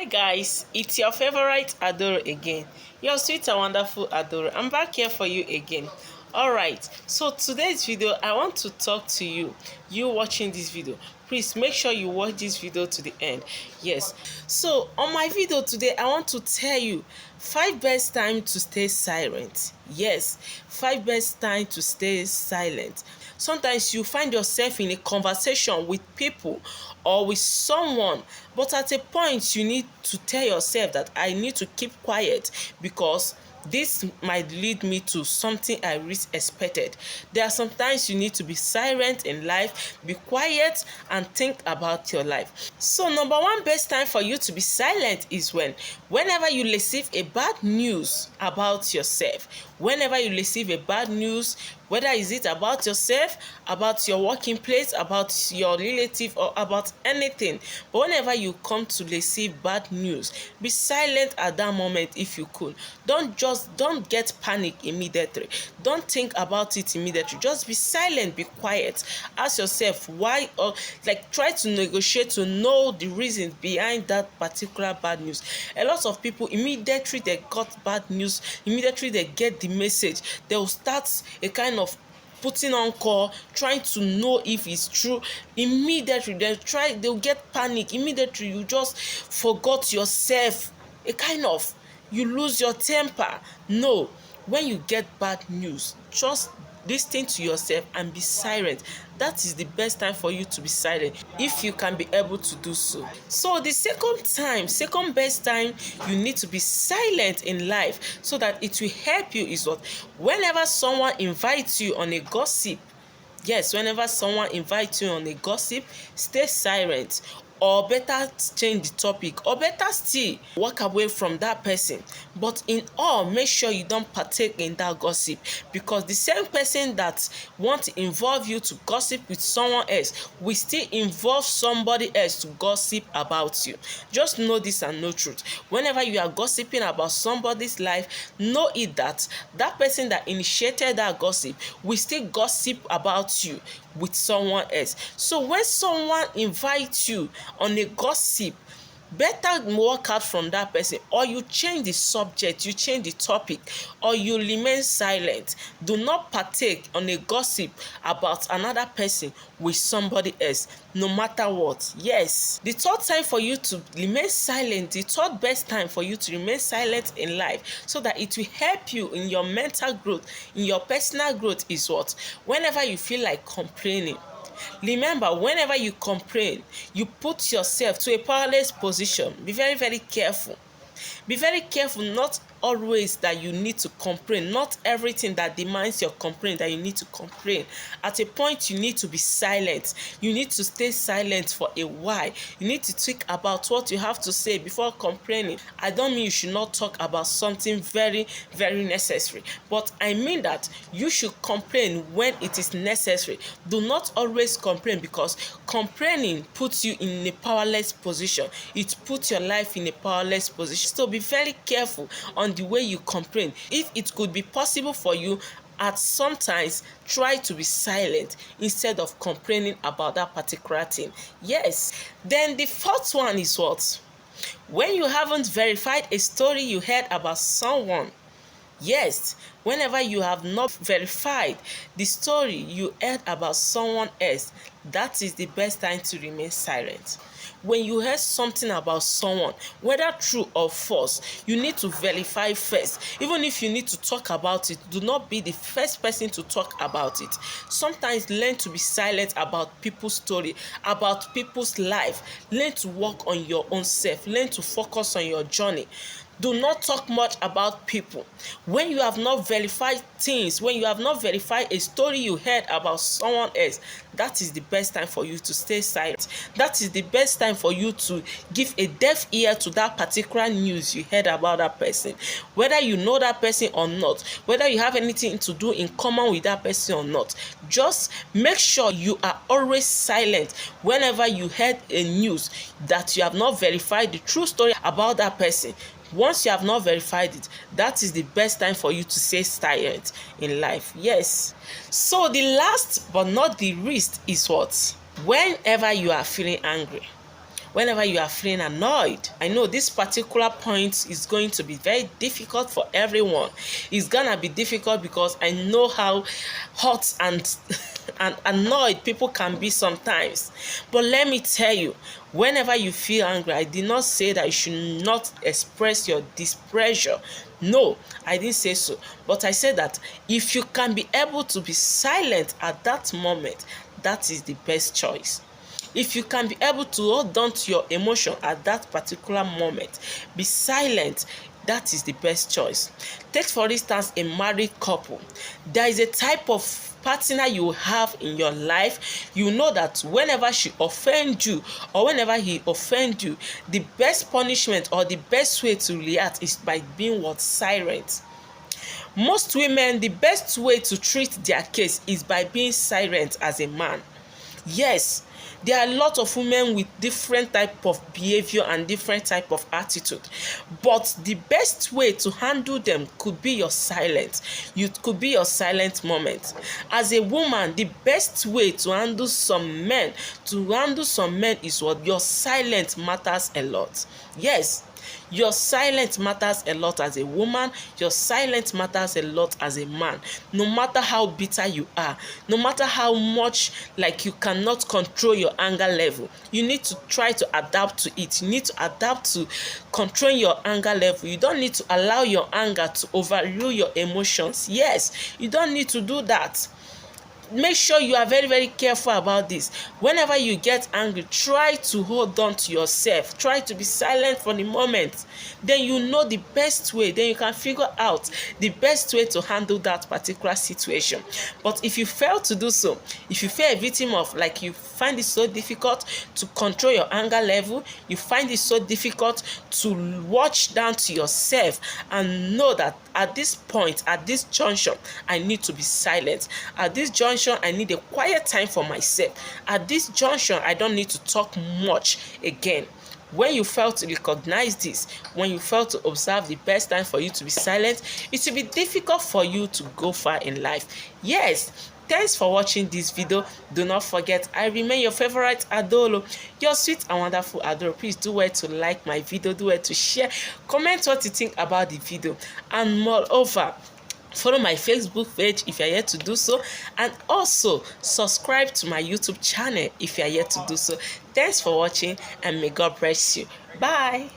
Guys, it's your favorite Adore again. Your sweet and wonderful Adore. I'm back here for you again. Alright, so today's video, I want to talk to you watching this video. Please make sure you watch this video to the end. Yes, so on my video today, I want to tell you 5 best time to stay silent. Yes, 5 best time to stay silent. Sometimes you find yourself in a conversation with people or with someone, but at a point you need to tell yourself that I need to keep quiet because this might lead me to something I least expected. There are sometimes you need to be silent in life, be quiet and think about your life. So number one best time for you to be silent is whenever you receive a bad news about yourself. Whenever you receive a bad news, whether is it about yourself, about your working place, about your relative or about anything, but whenever you come to receive bad news, be silent at that moment if you could. Don't get panic immediately. Don't think about it immediately. Just be silent, be quiet. Ask yourself why, or try to negotiate to know the reasons behind that particular bad news. A lot of people, immediately they got bad news, immediately they get the message, they will start a kind of putting on call, trying to know if it's true. Immediately they'll get panic. Immediately you just forgot yourself, a kind of you lose your temper. No, when you get bad news, just listen to yourself and be silent. That is the best time for you to be silent if you can be able to do so. So the second best time you need to be silent in life so that it will help you is whenever someone invites you on a gossip. Yes, whenever someone invites you on a gossip, stay silent, or better change the topic, or better still walk away from that person. But in all, make sure you don't partake in that gossip, because the same person that want to involve you to gossip with someone else will still involve somebody else to gossip about you. Just know this and know truth. Whenever you are gossiping about somebody's life, know it that that person that initiated that gossip will still gossip about you with someone else. So when someone invites you on a gossip, better walk out from that person, or you change the subject, you change the topic, or you remain silent. Do not partake on a gossip about another person with somebody else, no matter what. Yes, the third time for you to remain silent, the third best time for you to remain silent in life so that it will help you in your mental growth, in your personal growth, is whenever you feel like complaining. Remember, whenever you complain, you put yourself to a powerless position. Be very, very careful. Be very careful, not always that you need to complain, not everything that demands your complaint that you need to complain. At a point, you need to be silent. You need to stay silent for a while. You need to think about what you have to say before complaining. I don't mean you should not talk about something very, very necessary, but I mean that you should complain when it is necessary. Do not always complain, because complaining puts you in a powerless position. It puts your life in a powerless position. So be very careful on the way you complain. If it could be possible for you, at sometimes try to be silent instead of complaining about that particular thing. Yes. Then the fourth one is when you haven't verified a story you heard about someone. Yes, whenever you have not verified the story you heard about someone else, that is the best time to remain silent. When you heard something about someone, whether true or false, you need to verify first. Even if you need to talk about it, do not be the first person to talk about it. Sometimes learn to be silent about people's story, about people's life. Learn to work on your own self. Learn to focus on your journey. Do not talk much about people. When you have not verified things, when you have not verified a story you heard about someone else, that is the best time for you to stay silent. That is the best time for you to give a deaf ear to that particular news you heard about that person. Whether you know that person or not, whether you have anything to do in common with that person or not, just make sure you are always silent whenever you heard a news that you have not verified the true story about that person. Once you have not verified it, that is the best time for you to stay silent in life. Yes. So the last but not the least is whenever you are feeling angry. whenever you are feeling annoyed. I know this particular point is going to be very difficult for everyone. It's gonna be difficult because I know how hot and and annoyed people can be sometimes. But let me tell you, whenever you feel angry, I did not say that you should not express your displeasure. No, I didn't say so. But I said that if you can be able to be silent at that moment, that is the best choice. If you can be able to hold on to your emotion at that particular moment, be silent, that is the best choice. Take for instance a married couple. There is a type of partner you have in your life. You know that whenever she offends you or whenever he offends you, the best punishment or the best way to react is by being what? Silent. Most women, the best way to treat their case is by being silent as a man. Yes, there are a lot of women with different type of behavior and different type of attitude, but the best way to handle them could be your silence. You could be your silent moment. As a woman, the best way to handle some men is what? Your silence matters a lot. Yes, your silence matters a lot as a woman. Your silence matters a lot as a man. No matter how bitter you are, no matter how much like you cannot control your anger level, you need to try to adapt to it. You need to adapt to controlling your anger level. You don't need to allow your anger to overrule your emotions. Yes, you don't need to do that. Make sure you are very, very careful about this. Whenever you get angry, try to hold on to yourself. Try to be silent for the moment. Then you know the best way. Then you can figure out the best way to handle that particular situation. But if you fail to do so, if you feel a victim of, like, you find it so difficult to control your anger level, you find it so difficult to watch down to yourself and know that at this point, at this junction, I need to be silent. At this junction, I need a quiet time for myself. At this junction, I don't need to talk much again. When you fail to recognize this, when you fail to observe the best time for you to be silent, it will be difficult for you to go far in life. Yes, thanks for watching this video. Do not forget, I remain your favorite Adolo, your sweet and wonderful Adolo. Please do well to like my video, do well to share, comment what you think about the video, and moreover, follow my Facebook page if you are yet to do so, and also subscribe to my YouTube channel if you are yet to do so. Thanks for watching, and may God bless you. Bye.